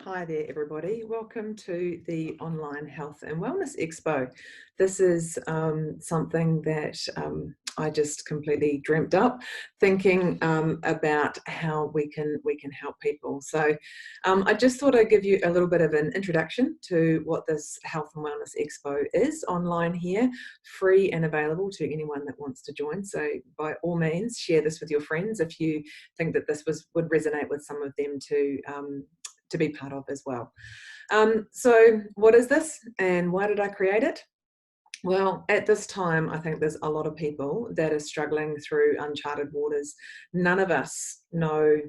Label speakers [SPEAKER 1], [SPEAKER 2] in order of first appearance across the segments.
[SPEAKER 1] Hi there, everybody. Welcome to the Online Health and Wellness Expo. This is something that I just completely dreamt up, thinking about how we can help people. So I just thought I'd give you a little bit of an introduction to what this Health and Wellness Expo is online here, free and available to anyone that wants to join. So by all means, share this with your friends if you think that this would resonate with some of them to be part of as well. So what is this and why did I create it? Well, at this time, I think there's a lot of people that are struggling through uncharted waters. None of us know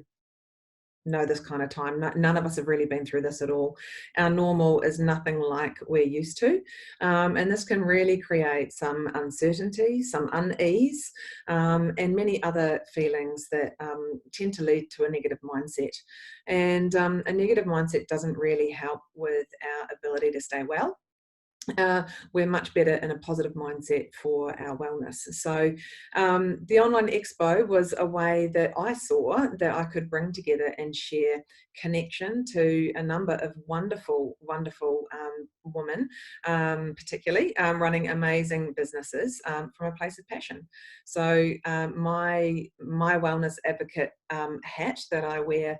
[SPEAKER 1] this kind of time. None of us have really been through this at all. Our normal is nothing like we're used to. And this can really create some uncertainty, some unease, and many other feelings that tend to lead to a negative mindset. And a negative mindset doesn't really help with our ability to stay well. We're much better in a positive mindset for our wellness. So the online expo was a way that I saw that I could bring together and share connection to a number of wonderful women, particularly running amazing businesses from a place of passion. So my wellness advocate hat that I wear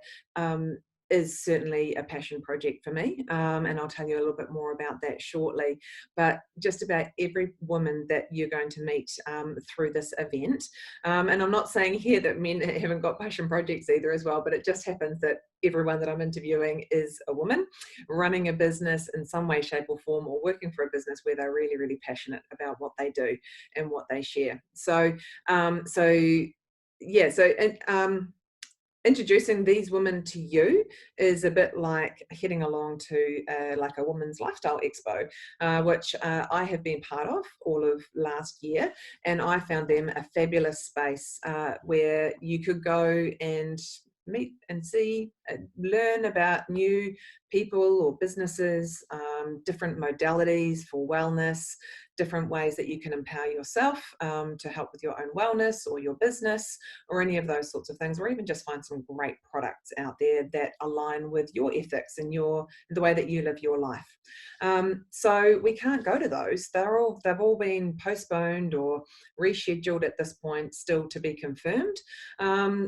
[SPEAKER 1] is certainly a passion project for me, and I'll tell you a little bit more about that shortly. But just about every woman that you're going to meet through this event, and I'm not saying here that men haven't got passion projects either as well, but it just happens that everyone that I'm interviewing is a woman running a business in some way, shape or form, or working for a business where they're really, really passionate about what they do and what they share. So, yeah, so, introducing these women to you is a bit like heading along to like a women's lifestyle expo, which I have been part of all of last year, and I found them a fabulous space where you could go and meet and see, learn about new people or businesses, different modalities for wellness, different ways that you can empower yourself to help with your own wellness or your business or any of those sorts of things, or even just find some great products out there that align with your ethics and the way that you live your life. So we can't go to those. They've all been postponed or rescheduled at this point, still to be confirmed.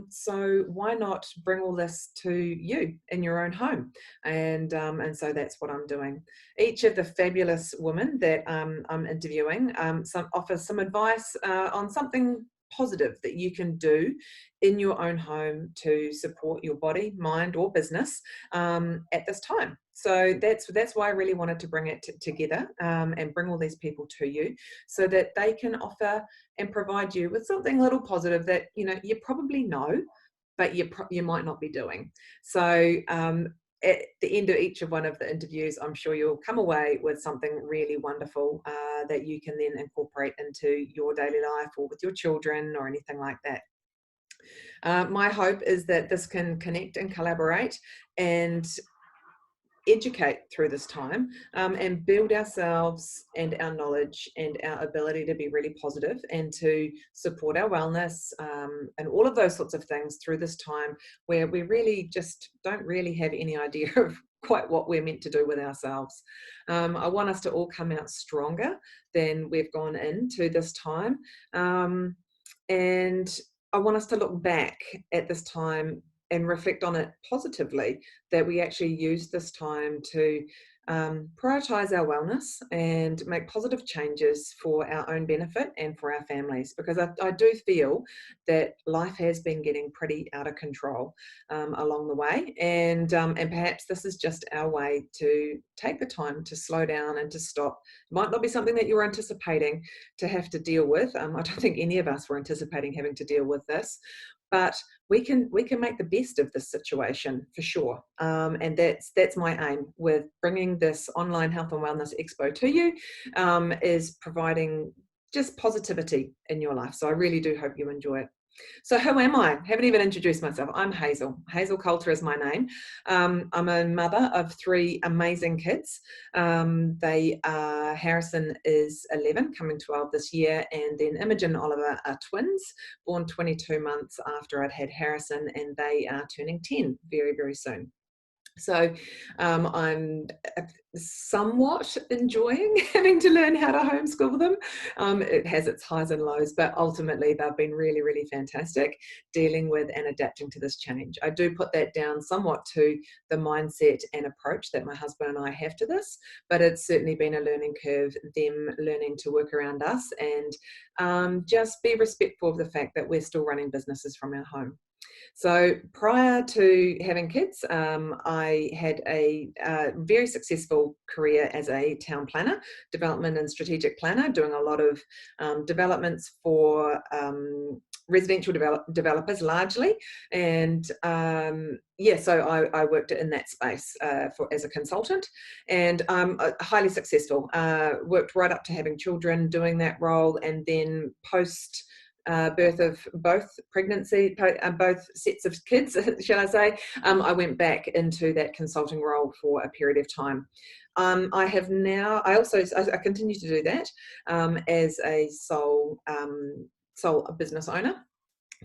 [SPEAKER 1] So why not bring all this to you in your own home? And so that's what I'm doing. Each of the fabulous women that I'm interviewing offers some advice on something positive that you can do in your own home to support your body, mind, or business at this time. So that's why I really wanted to bring it together and bring all these people to you, so that they can offer and provide you with something a little positive that you probably know, but you might not be doing. So at the end of each of one of the interviews, I'm sure you'll come away with something really wonderful that you can then incorporate into your daily life or with your children or anything like that. My hope is that this can connect and collaborate and educate through this time, and build ourselves and our knowledge and our ability to be really positive and to support our wellness, and all of those sorts of things through this time where we really just don't really have any idea of quite what we're meant to do with ourselves. I want us to all come out stronger than we've gone into this time, and I want us to look back at this time and reflect on it positively, that we actually use this time to prioritize our wellness and make positive changes for our own benefit and for our families, because I do feel that life has been getting pretty out of control along the way, and perhaps this is just our way to take the time to slow down and to stop. It might not be something that you're anticipating to have to deal with. I don't think any of us were anticipating having to deal with this, but we can make the best of this situation for sure. And that's my aim with bringing this online health and wellness expo to you, is providing just positivity in your life. So I really do hope you enjoy it. So who am I? Haven't even introduced myself. I'm Hazel. Hazel Coulter is my name. I'm a mother of 3 amazing kids. They are, Harrison is 11, coming 12 this year, and then Imogen and Oliver are twins, born 22 months after I'd had Harrison, and they are turning 10 very, very soon. So I'm somewhat enjoying having to learn how to homeschool them. It has its highs and lows, but ultimately they've been really, really fantastic dealing with and adapting to this change. I do put that down somewhat to the mindset and approach that my husband and I have to this, but it's certainly been a learning curve, them learning to work around us and just be respectful of the fact that we're still running businesses from our home. So prior to having kids, I had a very successful career as a town planner, development and strategic planner, doing a lot of developments for residential developers largely. And yeah, so I worked in that space as a consultant, and highly successful. Worked right up to having children, doing that role, and then post birth of both pregnancy, both sets of kids, shall I say, I went back into that consulting role for a period of time. I have now, I continue to do that as a sole business owner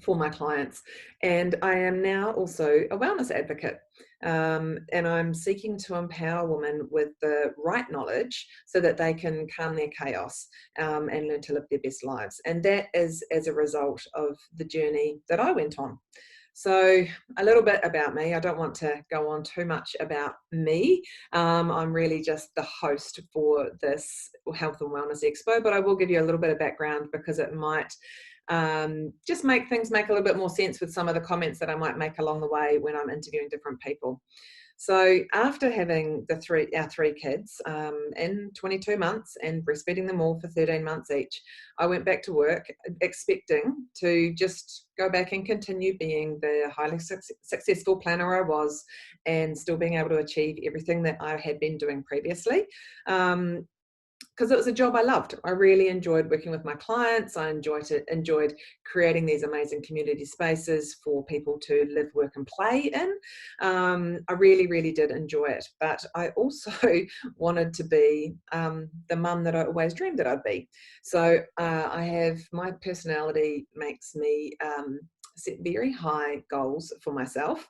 [SPEAKER 1] for my clients. And I am now also a wellness advocate. And I'm seeking to empower women with the right knowledge so that they can calm their chaos and learn to live their best lives. And that is as a result of the journey that I went on. So a little bit about me. I don't want to go on too much about me. I'm really just the host for this Health and Wellness Expo, but I will give you a little bit of background because it might just make things make a little bit more sense with some of the comments that I might make along the way when I'm interviewing different people. So after having our three kids in 22 months and breastfeeding them all for 13 months each, I went back to work expecting to just go back and continue being the highly successful planner I was and still being able to achieve everything that I had been doing previously. Because it was a job I loved. I really enjoyed working with my clients. I enjoyed creating these amazing community spaces for people to live, work, and play in. I really, really did enjoy it. But I also wanted to be the mum that I always dreamed that I'd be. So my personality makes me set very high goals for myself,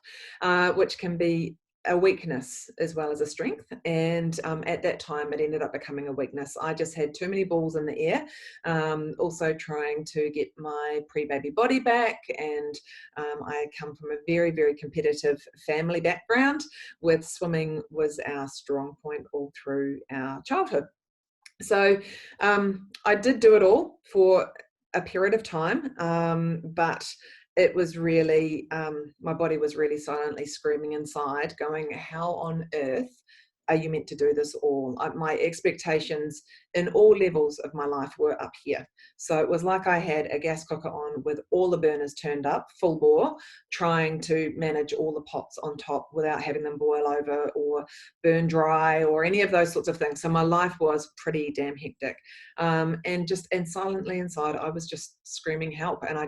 [SPEAKER 1] which can be a weakness as well as a strength. And at that time, it ended up becoming a weakness. I just had too many balls in the air. Also trying to get my pre-baby body back. And I come from a very, very competitive family background with swimming was our strong point all through our childhood. So I did do it all for a period of time, but it was really, my body was really silently screaming inside, going, how on earth are you meant to do this all? My expectations in all levels of my life were up here. So it was like I had a gas cooker on with all the burners turned up, full bore, trying to manage all the pots on top without having them boil over or burn dry or any of those sorts of things. So my life was pretty damn hectic. And silently inside, I was just screaming help. And I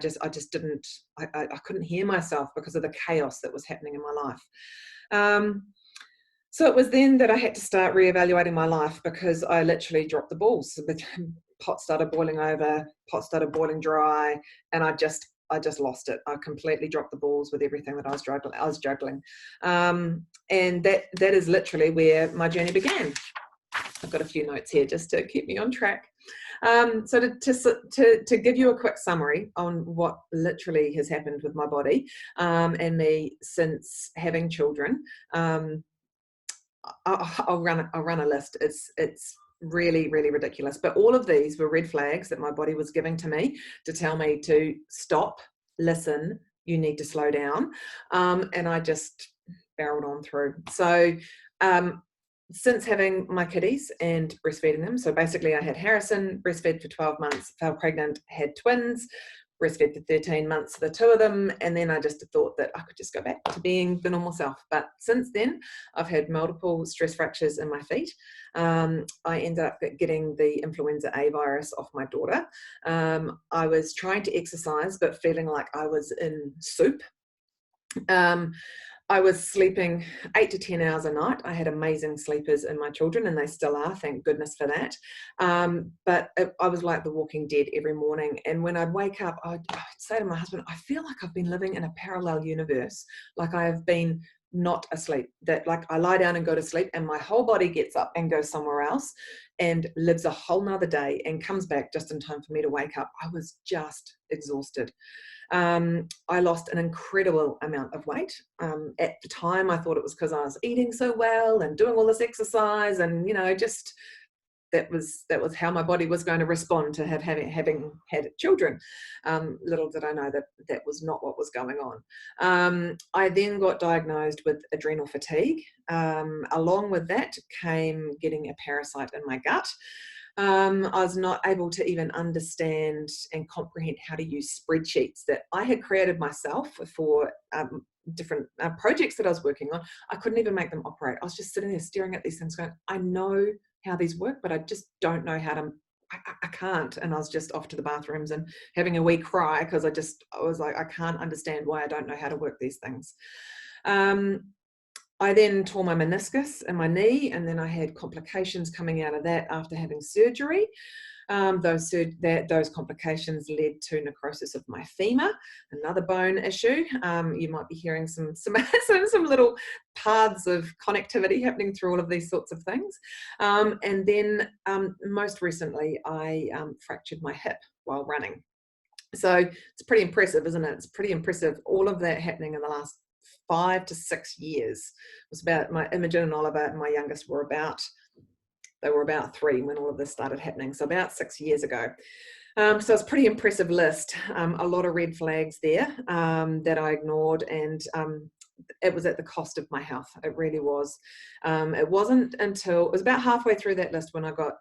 [SPEAKER 1] couldn't hear myself because of the chaos that was happening in my life. So it was then that I had to start reevaluating my life because I literally dropped the balls. The pot started boiling over, pot started boiling dry, and I just lost it. I completely dropped the balls with everything that I was juggling. And that is literally where my journey began. I've got a few notes here just to keep me on track. So to give you a quick summary on what literally has happened with my body and me since having children, I'll run a list. It's really, really ridiculous. But all of these were red flags that my body was giving to me to tell me to stop, listen, you need to slow down. And I just barreled on through. So since having my kiddies and breastfeeding them, so basically I had Harrison, breastfed for 12 months, fell pregnant, had twins, breastfed for 13 months, the two of them, and then I just thought that I could just go back to being the normal self. But since then, I've had multiple stress fractures in my feet. I ended up getting the influenza A virus off my daughter. I was trying to exercise, but feeling like I was in soup. I was sleeping 8 to 10 hours a night. I had amazing sleepers in my children, and they still are, thank goodness for that. But I was like the walking dead every morning. And when I'd wake up, I'd say to my husband, I feel like I've been living in a parallel universe. Like I have been not asleep, that like I lie down and go to sleep and my whole body gets up and goes somewhere else and lives a whole nother day and comes back just in time for me to wake up. I was just exhausted. I lost an incredible amount of weight. At the time, I thought it was because I was eating so well and doing all this exercise, and just that was how my body was going to respond to having had children. Little did I know that that was not what was going on. I then got diagnosed with adrenal fatigue. Along with that came getting a parasite in my gut. I was not able to even understand and comprehend how to use spreadsheets that I had created myself for different projects that I was working on. I couldn't even make them operate. I was just sitting there staring at these things going, I know how these work, but I just don't know how to, I can't. And I was just off to the bathrooms and having a wee cry because I was like, I can't understand why I don't know how to work these things. I then tore my meniscus in my knee, and then I had complications coming out of that after having surgery. Those complications led to necrosis of my femur, another bone issue. You might be hearing some little paths of connectivity happening through all of these sorts of things. And then most recently, I fractured my hip while running. So it's pretty impressive, isn't it? It's pretty impressive. All of that happening in the last 5 to 6 years. It was about my Imogen and Oliver and my youngest were about 3 when all of this started happening. So about 6 years ago. So it's a pretty impressive list. A lot of red flags there that I ignored, and it was at the cost of my health. It really was. It wasn't until it was about halfway through that list when I got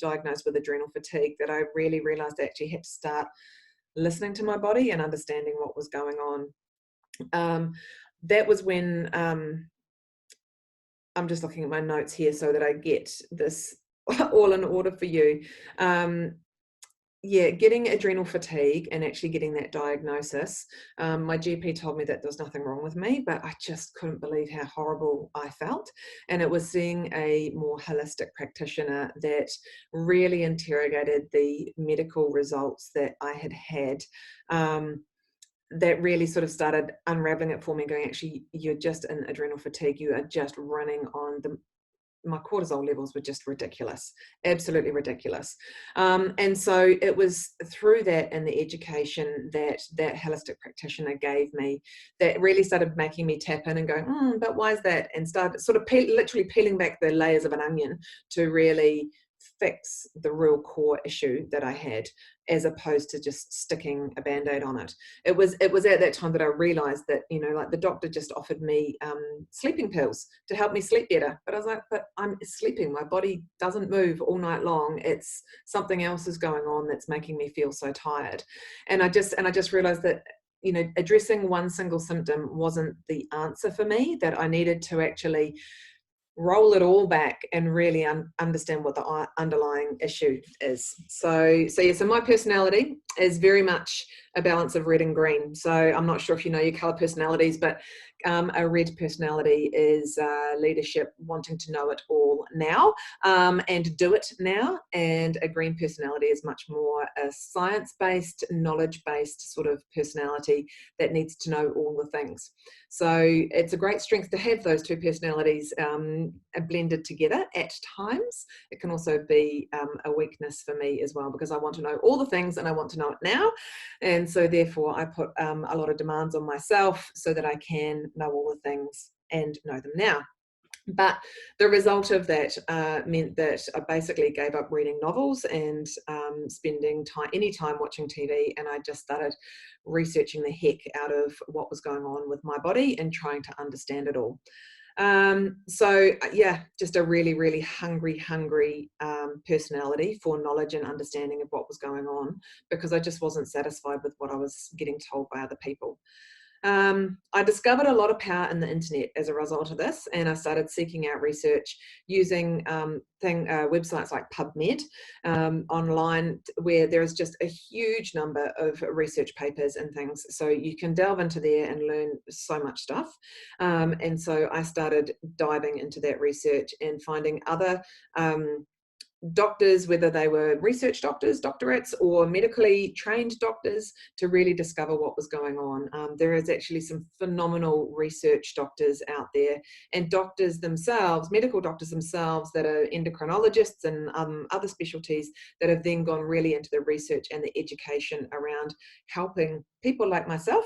[SPEAKER 1] diagnosed with adrenal fatigue that I really realized I actually had to start listening to my body and understanding what was going on. That was when I'm just looking at my notes here so that I get this all in order for you. Getting adrenal fatigue and actually getting that diagnosis. My GP told me that there was nothing wrong with me, but I just couldn't believe how horrible I felt. And it was seeing a more holistic practitioner that really interrogated the medical results that I had had. That really sort of started unraveling it for me, going, actually, you're just in adrenal fatigue. You are just running on my cortisol levels were just ridiculous, absolutely ridiculous. And so it was through that and the education that holistic practitioner gave me that really started making me tap in and go, but why is that? And started sort of literally peeling back the layers of an onion to really fix the real core issue that I had, as opposed to just sticking a band-aid on it. It was at that time that I realized that, like the doctor just offered me sleeping pills to help me sleep better. But I was like, but I'm sleeping. My body doesn't move all night long. It's something else is going on that's making me feel so tired. And I just realized that, addressing one single symptom wasn't the answer for me, that I needed to actually roll it all back and really understand what the underlying issue is. So my personality is very much a balance of red and green. So I'm not sure if you know your color personalities, but a red personality is leadership, wanting to know it all now and do it now. And a green personality is much more a science-based, knowledge-based sort of personality that needs to know all the things. So it's a great strength to have those two personalities blended together at times. It can also be a weakness for me as well, because I want to know all the things and I want to know it now. And so therefore I put a lot of demands on myself so that I can know all the things and know them now. But the result of that meant that I basically gave up reading novels and spending any time watching TV, and I just started researching the heck out of what was going on with my body and trying to understand it all. Just a really, really hungry personality for knowledge and understanding of what was going on, because I just wasn't satisfied with what I was getting told by other people. I discovered a lot of power in the internet as a result of this, and I started seeking out research using websites like PubMed online, where there is just a huge number of research papers and things. So you can delve into there and learn so much stuff. And so I started diving into that research and finding other doctors, whether they were research doctors, doctorates, or medically trained doctors, to really discover what was going on. There is actually some phenomenal research doctors out there, and doctors themselves, medical doctors themselves, that are endocrinologists and other specialties, that have then gone really into the research and the education around helping people like myself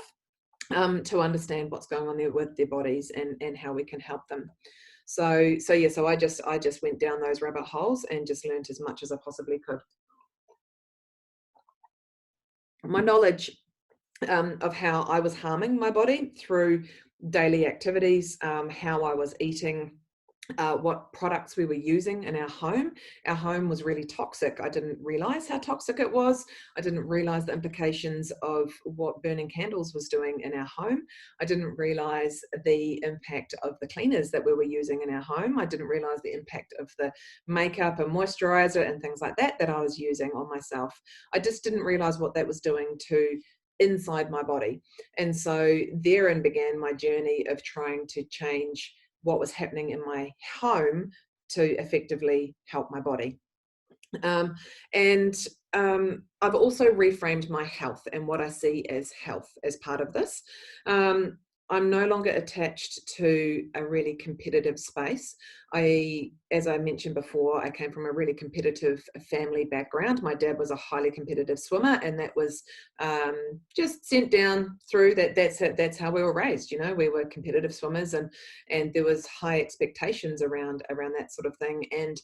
[SPEAKER 1] to understand what's going on there with their bodies, and how we can help them. So I just went down those rabbit holes and just learned as much as I possibly could. My knowledge of how I was harming my body through daily activities, how I was eating, what products we were using in our home. Our home was really toxic. I didn't realize how toxic it was. I didn't realize the implications of what burning candles was doing in our home. I didn't realize the impact of the cleaners that we were using in our home. I didn't realize the impact of the makeup and moisturizer and things like that I was using on myself. I just didn't realize what that was doing to inside my body. And so therein began my journey of trying to change what was happening in my home to effectively help my body. And I've also reframed my health and what I see as health as part of this. I'm no longer attached to a really competitive space. As I mentioned before, I came from a really competitive family background. My dad was a highly competitive swimmer, and that was just sent down through that. That's how we were raised. You know, we were competitive swimmers, and there was high expectations around that sort of thing. And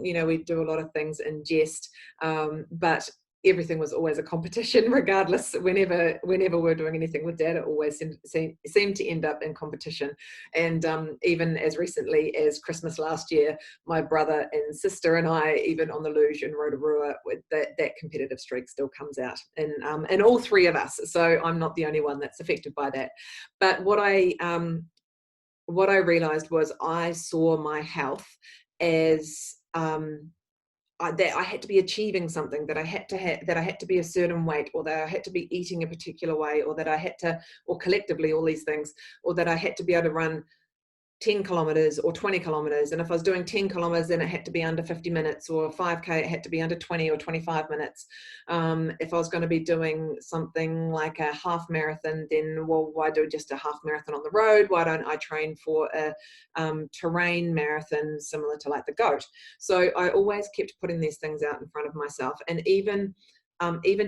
[SPEAKER 1] you know, we do a lot of things in jest, but everything was always a competition, regardless. Whenever we're doing anything with Dad, it always seemed to end up in competition. And even as recently as Christmas last year, my brother and sister and I, even on the luge in Rotorua, with that competitive streak still comes out, and all three of us. So I'm not the only one that's affected by that. But what I realized was, I saw my health as that I had to be achieving something, that I had to be a certain weight, or that I had to be eating a particular way, or that I had to, or collectively all these things, or that I had to be able to run 10 kilometers or 20 kilometers. And if I was doing 10 kilometers, then it had to be under 50 minutes, or 5K, it had to be under 20 or 25 minutes. If I was going to be doing something like a half marathon, then, well, why do just a half marathon on the road? Why don't I train for a terrain marathon similar to like the GOAT? So I always kept putting these things out in front of myself. And even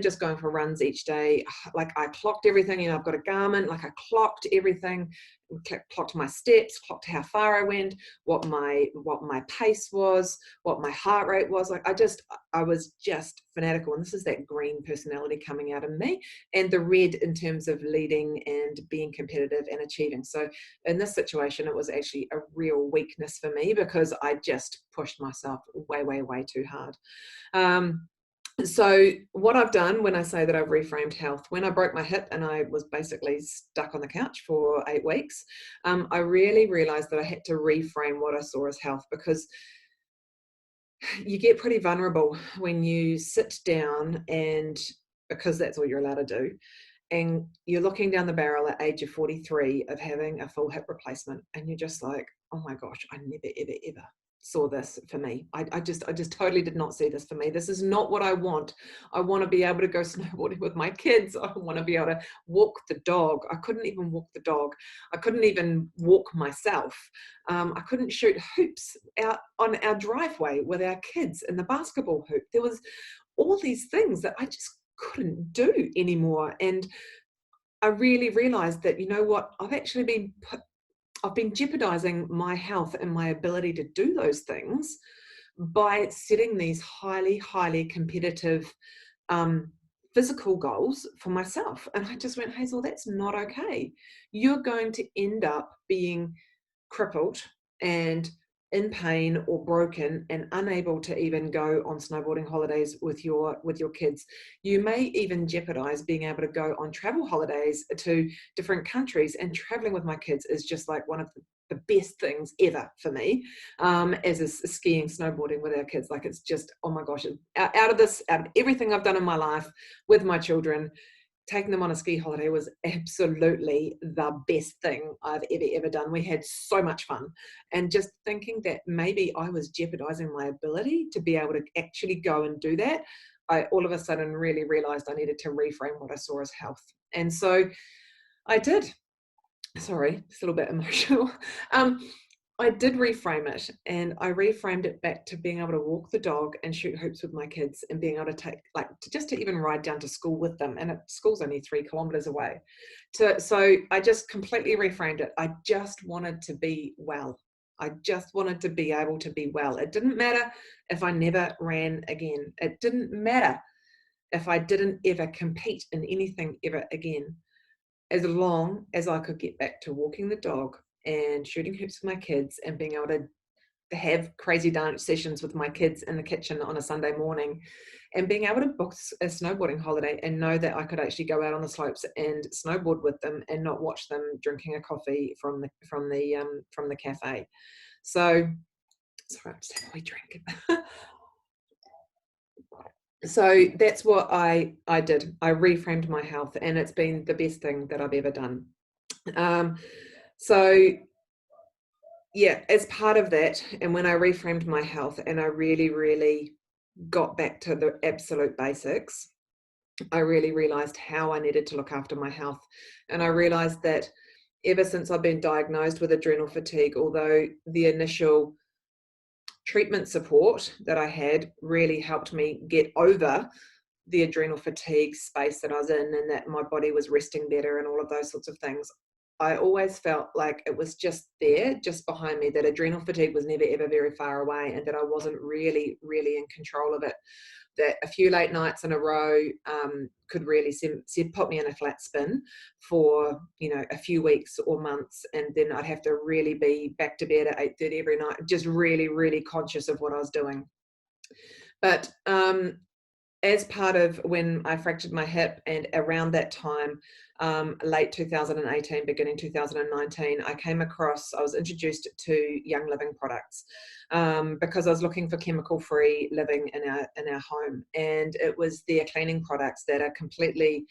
[SPEAKER 1] just going for runs each day, like I clocked everything. You know, I've got a Garmin, like I clocked everything, clocked my steps, clocked how far I went, what my pace was, what my heart rate was. Like I was just fanatical. And this is that green personality coming out of me, and the red in terms of leading and being competitive and achieving. So in this situation, it was actually a real weakness for me, because I just pushed myself way, way, way too hard. So what I've done when I say that I've reframed health, when I broke my hip and I was basically stuck on the couch for 8 weeks, I really realized that I had to reframe what I saw as health, because you get pretty vulnerable when you sit down, and because that's all you're allowed to do, and you're looking down the barrel at age of 43 of having a full hip replacement, and you're just like, oh my gosh, I never, ever, ever saw this for me. I just totally did not see this for me. This is not what I want. I want to be able to go snowboarding with my kids. I want to be able to walk the dog. I couldn't even walk the dog. I couldn't even walk myself. I couldn't shoot hoops out on our driveway with our kids in the basketball hoop. There was all these things that I just couldn't do anymore. And I really realized that, you know what, I've been jeopardizing my health and my ability to do those things by setting these highly, highly competitive physical goals for myself. And I just went, Hazel, that's not okay. You're going to end up being crippled and in pain or broken and unable to even go on snowboarding holidays with your kids. You may even jeopardize being able to go on travel holidays to different countries. And traveling with my kids is just like one of the best things ever for me, as is skiing, snowboarding with our kids. Like, it's just, oh my gosh, out of everything I've done in my life with my children, taking them on a ski holiday was absolutely the best thing I've ever done. We had so much fun. And just thinking that maybe I was jeopardizing my ability to be able to actually go and do that, I all of a sudden really realized I needed to reframe what I saw as health. And so I did. Sorry, it's a little bit emotional. I did reframe it, and I reframed it back to being able to walk the dog and shoot hoops with my kids, and being able to take, like, just to even ride down to school with them. And school's only 3 kilometers away. So I just completely reframed it. I just wanted to be well. I just wanted to be able to be well. It didn't matter if I never ran again. It didn't matter if I didn't ever compete in anything ever again, as long as I could get back to walking the dog and shooting hoops with my kids and being able to have crazy dance sessions with my kids in the kitchen on a Sunday morning, and being able to book a snowboarding holiday and know that I could actually go out on the slopes and snowboard with them and not watch them drinking a coffee from the cafe. So sorry, I'm just having a wee drink. So that's what I did. I reframed my health, and it's been the best thing that I've ever done. So yeah, as part of that, and when I reframed my health and I really, really got back to the absolute basics, I really realized how I needed to look after my health. And I realized that ever since I've been diagnosed with adrenal fatigue, although the initial treatment support that I had really helped me get over the adrenal fatigue space that I was in, and that my body was resting better and all of those sorts of things, I always felt like it was just there, just behind me, that adrenal fatigue was never ever very far away, and that I wasn't really, really in control of it. That a few late nights in a row could really put me in a flat spin for, a few weeks or months, and then I'd have to really be back to bed at 8:30 every night, just really, really conscious of what I was doing. But as part of when I fractured my hip, and around that time, late 2018, beginning 2019, I was introduced to Young Living products, because I was looking for chemical-free living in our home. And it was their cleaning products that are completely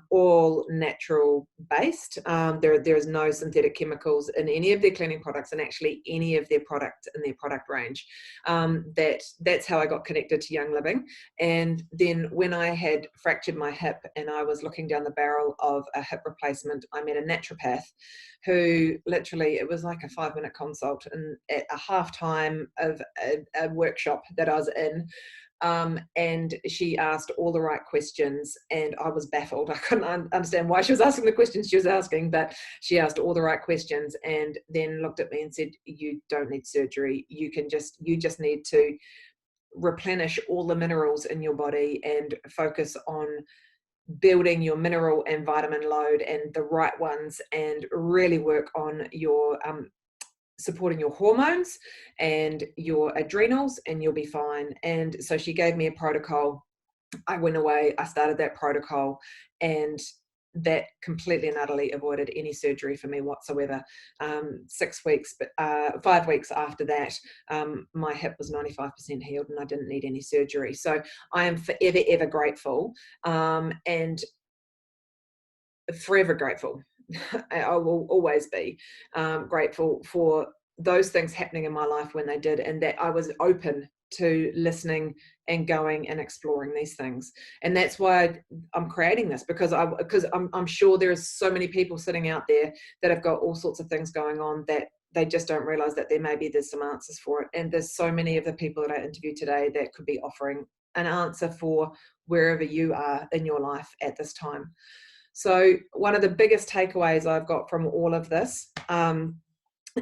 [SPEAKER 1] all natural based. There is no synthetic chemicals in any of their cleaning products, and actually any of their product in their product range. That's how I got connected to Young Living. And then when I had fractured my hip and I was looking down the barrel of a hip replacement, I met a naturopath who literally, it was like a 5-minute consult, and at a halftime of a workshop that I was in. And she asked all the right questions, and I was baffled. I couldn't understand why she was asking the questions she was asking, but she asked all the right questions, and then looked at me and said, "You don't need surgery. You just need to replenish all the minerals in your body and focus on building your mineral and vitamin load, and the right ones, and really work on your supporting your hormones and your adrenals, and you'll be fine." And so she gave me a protocol. I went away, I started that protocol, and that completely and utterly avoided any surgery for me whatsoever. 6 weeks, but 5 weeks after that, my hip was 95% healed, and I didn't need any surgery. So I am forever, ever grateful, and forever grateful. I will always be grateful for those things happening in my life when they did, and that I was open to listening and going and exploring these things. And that's why I'm creating this, because I'm sure there's so many people sitting out there that have got all sorts of things going on that they just don't realize that there's some answers for it. And there's so many of the people that I interviewed today that could be offering an answer for wherever you are in your life at this time. So one of the biggest takeaways I've got from all of this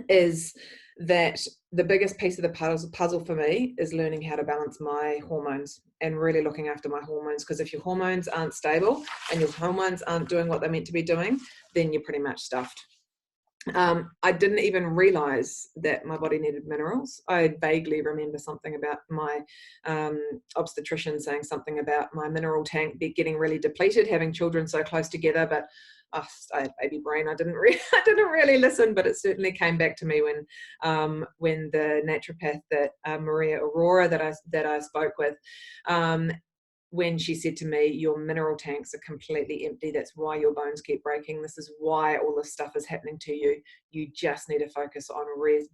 [SPEAKER 1] is that the biggest piece of the puzzle for me is learning how to balance my hormones, and really looking after my hormones. Because if your hormones aren't stable and your hormones aren't doing what they're meant to be doing, then you're pretty much stuffed. I didn't even realize that my body needed minerals. I vaguely remember something about my obstetrician saying something about my mineral tank getting really depleted, having children so close together. But I had baby brain. I didn't really listen. But it certainly came back to me when the naturopath that Maria Aurora that I spoke with when she said to me, your mineral tanks are completely empty. That's why your bones keep breaking. This is why all this stuff is happening to you. You just need to focus on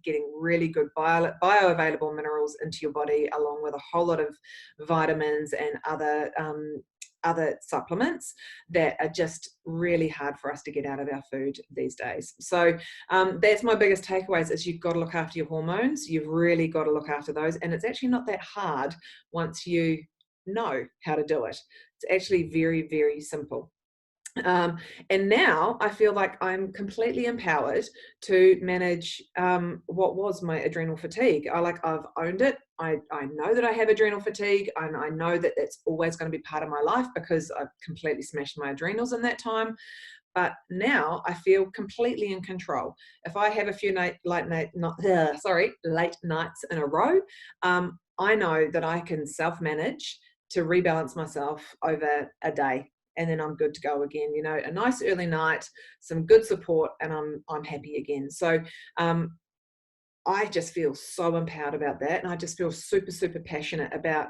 [SPEAKER 1] getting really good bioavailable minerals into your body, along with a whole lot of vitamins and other supplements that are just really hard for us to get out of our food these days. So that's my biggest takeaways, is you've got to look after your hormones. You've really got to look after those. And it's actually not that hard once you know how to do it. It's actually very, very simple. And now I feel like I'm completely empowered to manage what was my adrenal fatigue. I've owned it. I know that I have adrenal fatigue, and I know that that's always going to be part of my life because I've completely smashed my adrenals in that time. But now I feel completely in control. If I have a few late nights in a row, I know that I can self-manage to rebalance myself over a day, and then I'm good to go again. You know, a nice early night, some good support, and I'm happy again. So I just feel so empowered about that, and I just feel super, super passionate about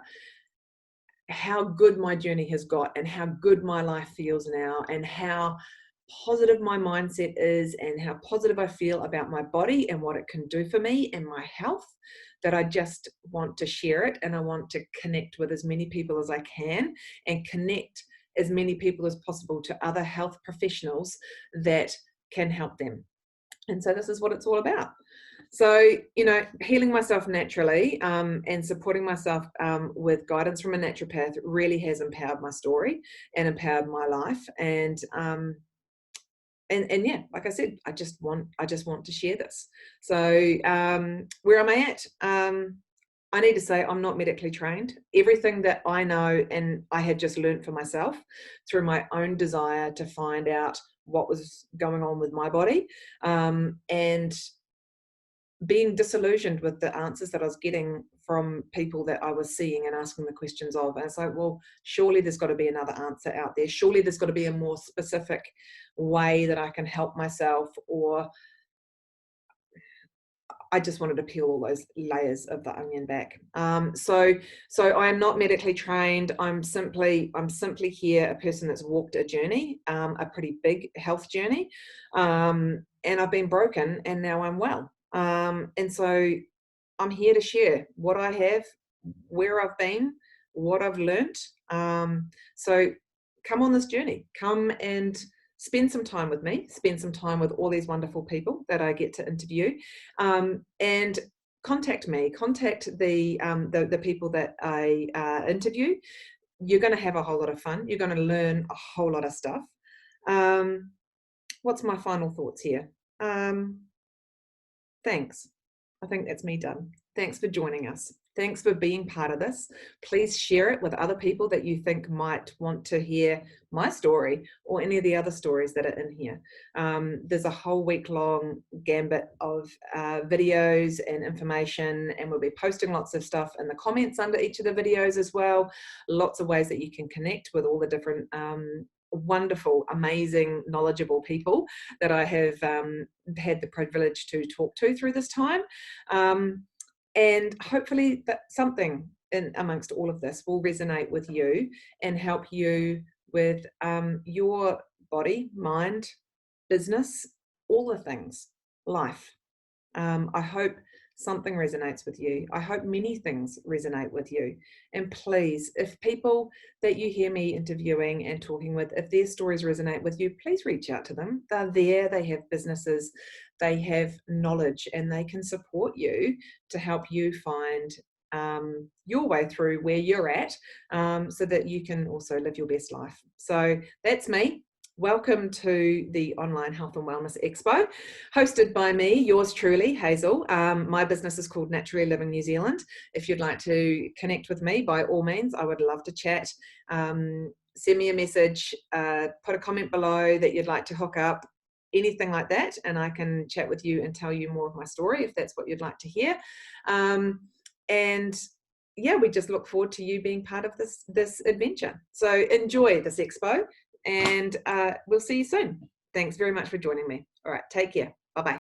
[SPEAKER 1] how good my journey has got, and how good my life feels now, and how positive my mindset is, and how positive I feel about my body and what it can do for me and my health, that I just want to share it, and I want to connect with as many people as I can, and connect as many people as possible to other health professionals that can help them. And so this is what it's all about. So, you know, healing myself naturally and supporting myself with guidance from a naturopath really has empowered my story and empowered my life. And yeah, like I said, I just want to share this. So where am I at? I need to say I'm not medically trained. Everything that I know and I had just learned for myself through my own desire to find out what was going on with my body, and being disillusioned with the answers that I was getting from people that I was seeing and asking the questions of. And it's like, well, surely there's got to be another answer out there. Surely there's got to be a more specific way that I can help myself, or I just wanted to peel all those layers of the onion back. So I am not medically trained. I'm simply here, a person that's walked a journey, a pretty big health journey, and I've been broken, and now I'm well. And so I'm here to share what I have, where I've been, what I've learnt. So come on this journey. Come and spend some time with me, spend some time with all these wonderful people that I get to interview, and contact me, contact the people that I interview. You're going to have a whole lot of fun. You're going to learn a whole lot of stuff. What's my final thoughts here? Thanks. I think that's me done. Thanks for joining us. Thanks for being part of this. Please share it with other people that you think might want to hear my story or any of the other stories that are in here. There's a whole week-long gambit of videos and information, and we'll be posting lots of stuff in the comments under each of the videos as well. Lots of ways that you can connect with all the different wonderful, amazing, knowledgeable people that I have had the privilege to talk to through this time. And hopefully that something in amongst all of this will resonate with you and help you with your body, mind, business, all the things, life. I hope something resonates with you. I hope many things resonate with you. And please, if people that you hear me interviewing and talking with, if their stories resonate with you, please reach out to them. They're there, they have businesses, they have knowledge, and they can support you to help you find your way through where you're at, so that you can also live your best life. So that's me. Welcome to the Online Health and Wellness Expo, hosted by me, yours truly, Hazel. My business is called Naturally Living New Zealand. If you'd like to connect with me, by all means, I would love to chat. Send me a message, put a comment below that you'd like to hook up, anything like that, and I can chat with you and tell you more of my story if that's what you'd like to hear. And yeah, we just look forward to you being part of this adventure. So enjoy this expo, and we'll see you soon. Thanks very much for joining me. All right, take care.